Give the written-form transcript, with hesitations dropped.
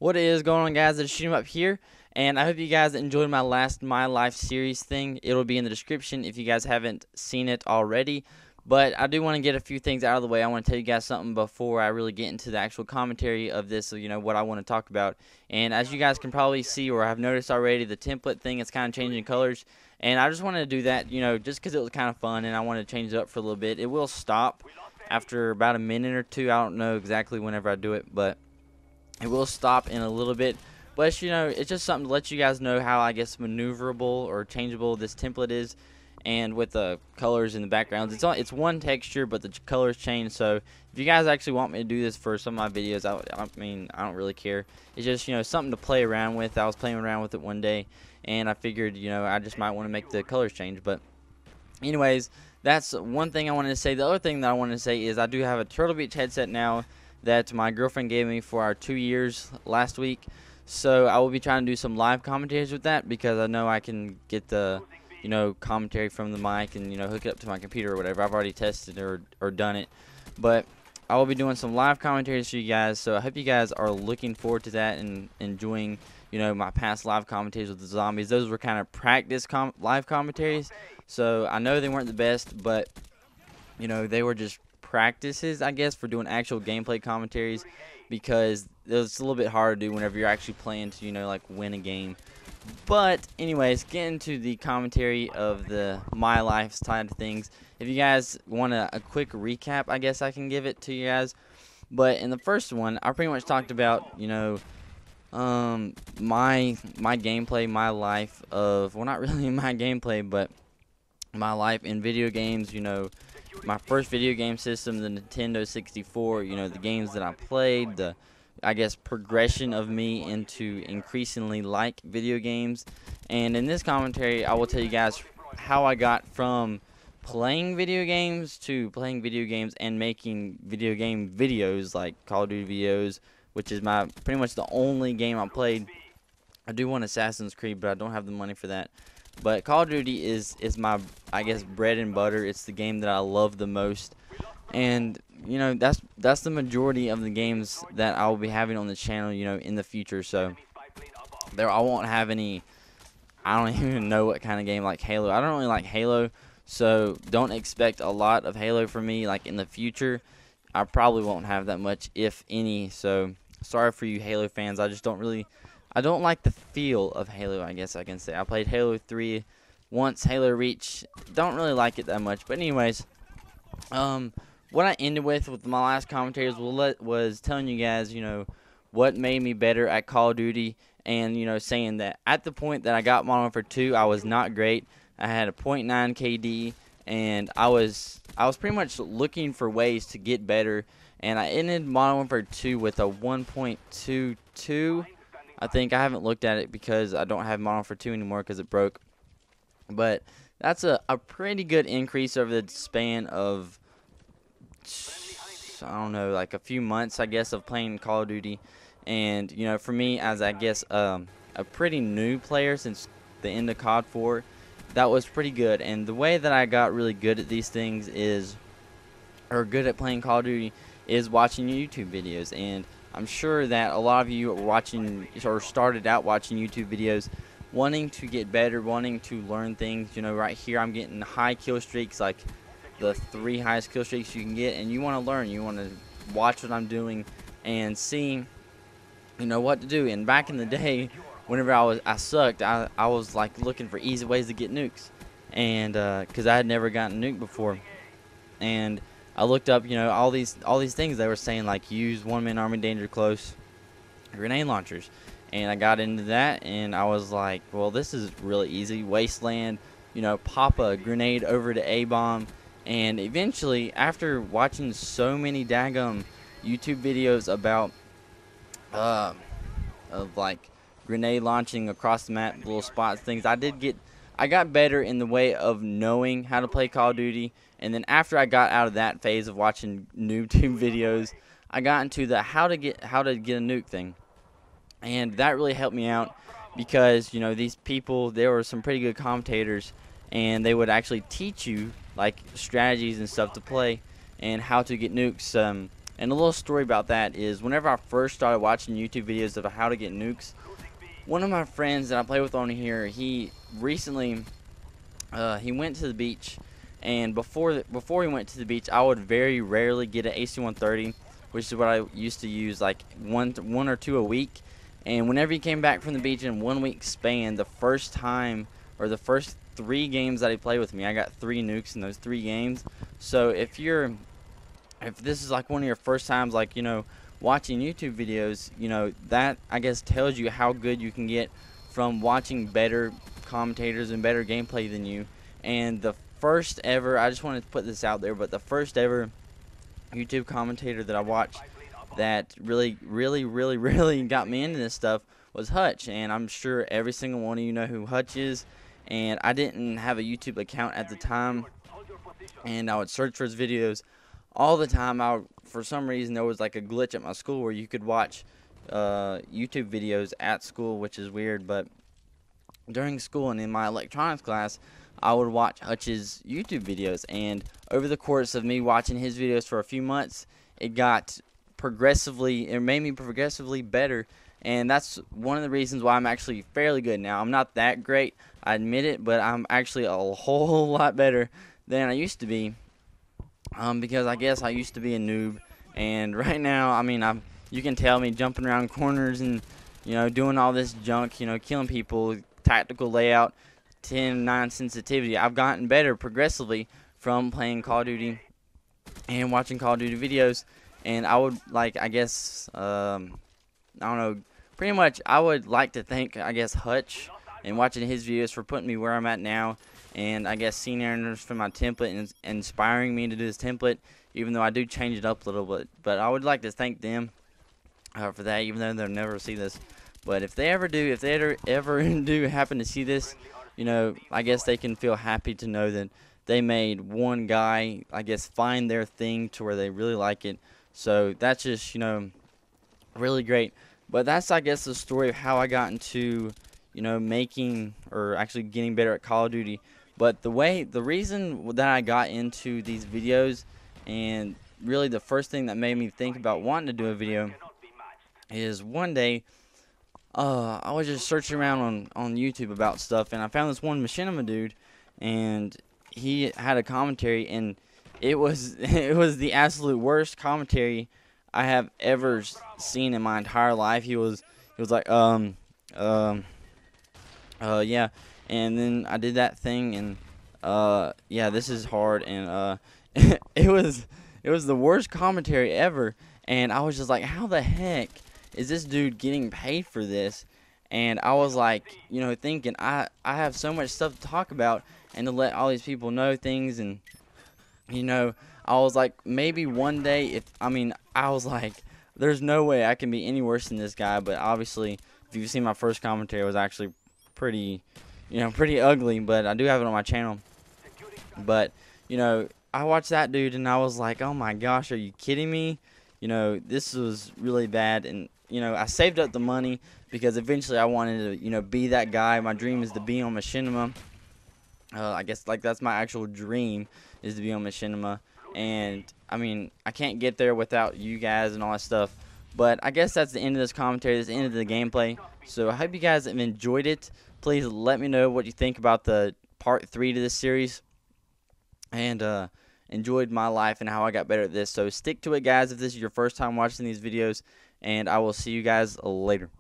What is going on, guys? It's Shoot 'em Up here, and I hope you guys enjoyed my last My Life series thing. It'll be in the description if you guys haven't seen it already. But I do want to get a few things out of the way. I want to tell you guys something before I really get into the actual commentary of this, what I want to talk about. And as you guys can probably see or have noticed already, the template thing is kind of changing colors. And I just wanted to do that, just because it was kind of fun, and I wanted to change it up for a little bit. It will stop after about a minute or two. I don't know exactly whenever I do it, but it will stop in a little bit. But it's just something to let you guys know how, I guess, maneuverable or changeable this template is. And with the colors in the backgrounds, it's one texture, but the colors change. So if you guys actually want me to do this for some of my videos, I don't really care. It's just something to play around with. I was playing around with it one day, and I figured I just might want to make the colors change. But anyways, that's one thing I wanted to say. The other thing that I wanted to say is I do have a Turtle Beach headset now that my girlfriend gave me for our 2 years last week. So I will be trying to do some live commentaries with that, because I know I can get the commentary from the mic and hook it up to my computer or whatever. I've already tested or done it, but I will be doing some live commentaries for you guys. So I hope you guys are looking forward to that and enjoying my past live commentaries with the zombies. Those were kind of practice live commentaries, so I know they weren't the best, but they were just practices, I guess, for doing actual gameplay commentaries, because it's a little bit hard to do whenever you're actually playing to like win a game. But anyways, getting to the commentary of the My Life side of things. If you guys want a quick recap, I guess I can give it to you guys. But in the first one, I pretty much talked about my gameplay, my life of, well, not really my gameplay, but my life in video games. My first video game system, the Nintendo 64. The games that I played, the progression of me into increasingly like video games. And in this commentary, I will tell you guys how I got from playing video games to playing video games and making video game videos, like Call of Duty videos, which is pretty much the only game I played. I do want Assassin's Creed, but I don't have the money for that. But Call of Duty is my, bread and butter. It's the game that I love the most. And that's the majority of the games that I will be having on the channel in the future. So I won't have any, I don't even know what kind of game, like Halo. I don't really like Halo, so don't expect a lot of Halo from me like in the future. I probably won't have that much, if any. So sorry for you Halo fans. I don't like the feel of Halo, I guess I can say. I played Halo 3 once, Halo Reach. Don't really like it that much. But anyways, what I ended with my last commentaries was telling you guys, what made me better at Call of Duty, and, saying that at the point that I got Modern Warfare 2, I was not great. I had a .9 KD, and I was pretty much looking for ways to get better, and I ended Modern Warfare 2 with a 1.22. I think. I haven't looked at it because I don't have Modern Warfare 2 anymore because it broke. But that's a pretty good increase over the span of, I don't know, like a few months, I guess, of playing Call of Duty. And for me, as I guess a pretty new player since the end of COD 4, that was pretty good. And the way that I got really good at these things or good at playing Call of Duty, is watching YouTube videos. And I'm sure that a lot of you are watching or started out watching YouTube videos wanting to get better, wanting to learn things. Right here I'm getting high kill streaks, like the 3 highest kill streaks you can get, and you want to learn. You want to watch what I'm doing and see what to do. And back in the day, whenever I sucked, I was like looking for easy ways to get nukes, and because I had never gotten nuked before. And I looked up all these things they were saying, like use one-man army, danger close, grenade launchers. And I got into that, and I was like, well, this is really easy. Wasteland, pop a grenade over to A-bomb. And eventually, after watching so many daggum YouTube videos about of like grenade launching across the map, little spots, things, I got better in the way of knowing how to play Call of Duty. And then after I got out of that phase of watching YouTube videos, I got into the how to get a nuke thing. And that really helped me out, because these people, there were some pretty good commentators, and they would actually teach you like strategies and stuff to play and how to get nukes. And a little story about that is whenever I first started watching YouTube videos of how to get nukes, one of my friends that I play with on here, he recently he went to the beach, and before he went to the beach, I would very rarely get an AC-130, which is what I used to use like one or two a week. And whenever he came back from the beach in 1 week span, the first time or the first 3 games that he played with me, I got 3 nukes in those 3 games. So if this is like one of your first times, like, watching YouTube videos, that I guess tells you how good you can get from watching better commentators and better gameplay than you. And the first ever, I just wanted to put this out there, but the first ever YouTube commentator that I watched that really got me into this stuff was Hutch. And I'm sure every single one of you know who Hutch is. And I didn't have a YouTube account at the time, and I would search for his videos all the time. For some reason, there was like a glitch at my school where you could watch YouTube videos at school, which is weird. But during school and in my electronics class, I would watch Hutch's YouTube videos. And over the course of me watching his videos for a few months, it made me progressively better. And that's one of the reasons why I'm actually fairly good now. I'm not that great, I admit it, but I'm actually a whole lot better than I used to be. Because I guess I used to be a noob, and right now, I mean, you can tell me jumping around corners and, doing all this junk, killing people, tactical layout, 10-9 sensitivity. I've gotten better progressively from playing Call of Duty and watching Call of Duty videos, and I would I don't know, pretty much I would like to thank, Hutch and watching his videos for putting me where I'm at now. And I guess seeing Aaron's for my template and inspiring me to do this template, even though I do change it up a little bit. But I would like to thank them for that, even though they'll never see this. But if they ever do happen to see this, I guess they can feel happy to know that they made one guy, find their thing to where they really like it. So that's just, really great. But that's, I guess, the story of how I got into, making or actually getting better at Call of Duty. But the reason that I got into these videos, and really the first thing that made me think about wanting to do a video, is one day I was just searching around on YouTube about stuff, and I found this one machinima dude, and he had a commentary, and it was the absolute worst commentary I have ever seen in my entire life. He was like yeah, and then I did that thing, and yeah, this is hard, and it was the worst commentary ever, and I was just like, how the heck is this dude getting paid for this? And I was like, thinking I have so much stuff to talk about and to let all these people know things, and I was like, maybe one day I was like, there's no way I can be any worse than this guy. But obviously, if you've seen my first commentary, it was actually pretty ugly, but I do have it on my channel. But I watched that dude, and I was like, oh my gosh, are you kidding me? This was really bad. And I saved up the money because eventually I wanted to be that guy. My dream is to be on Machinima. I guess that's my actual dream, is to be on Machinima. And I can't get there without you guys and all that stuff. But I guess that's the end of this commentary. That's the end of the gameplay. So I hope you guys have enjoyed it. Please let me know what you think about the part 3 to this series, and enjoyed my life and how I got better at this. So stick to it, guys, if this is your first time watching these videos, and I will see you guys later.